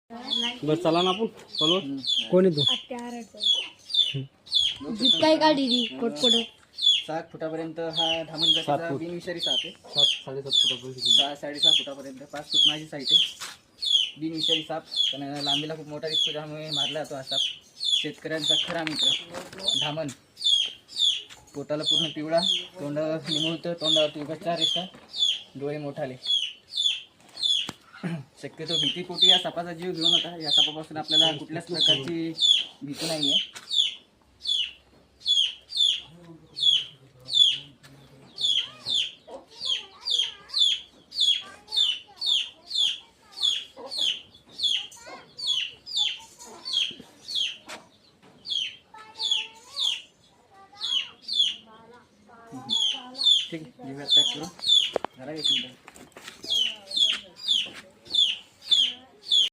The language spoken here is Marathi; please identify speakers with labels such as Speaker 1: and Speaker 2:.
Speaker 1: बरं चला ना आपण चलो.
Speaker 2: कोण आहे तू?
Speaker 3: जीप काय काढली ती कोटकोट
Speaker 4: 7 फुटापर्यंत हा धामण जातीचा बिनविषारी साप आहे.
Speaker 1: 7-7.5 फुटापर्यंत
Speaker 4: 6-6.5 फुटापर्यंत 5 फूट माझी साईट आहे. बिनविषारी साप, पण लांबीला खूप मोठा दिसतो, त्यामुळे मारला जातो हा साप. शेतकऱ्यांचा खरा मित्र धामण. पोटाला पूर्ण पिवळा, तोंड निमुळतं, तोंडावरती उगाच 4 रेषा, डोळे मोठाले. शक्यतो भीतीपोटी या सापाचा जीव घेऊ नका. या सापापासून आपल्याला कुठल्याच प्रकारची भीती नाही आहे. ठीक आहे, जीवात पॅक करू जरा 1 मिनिट.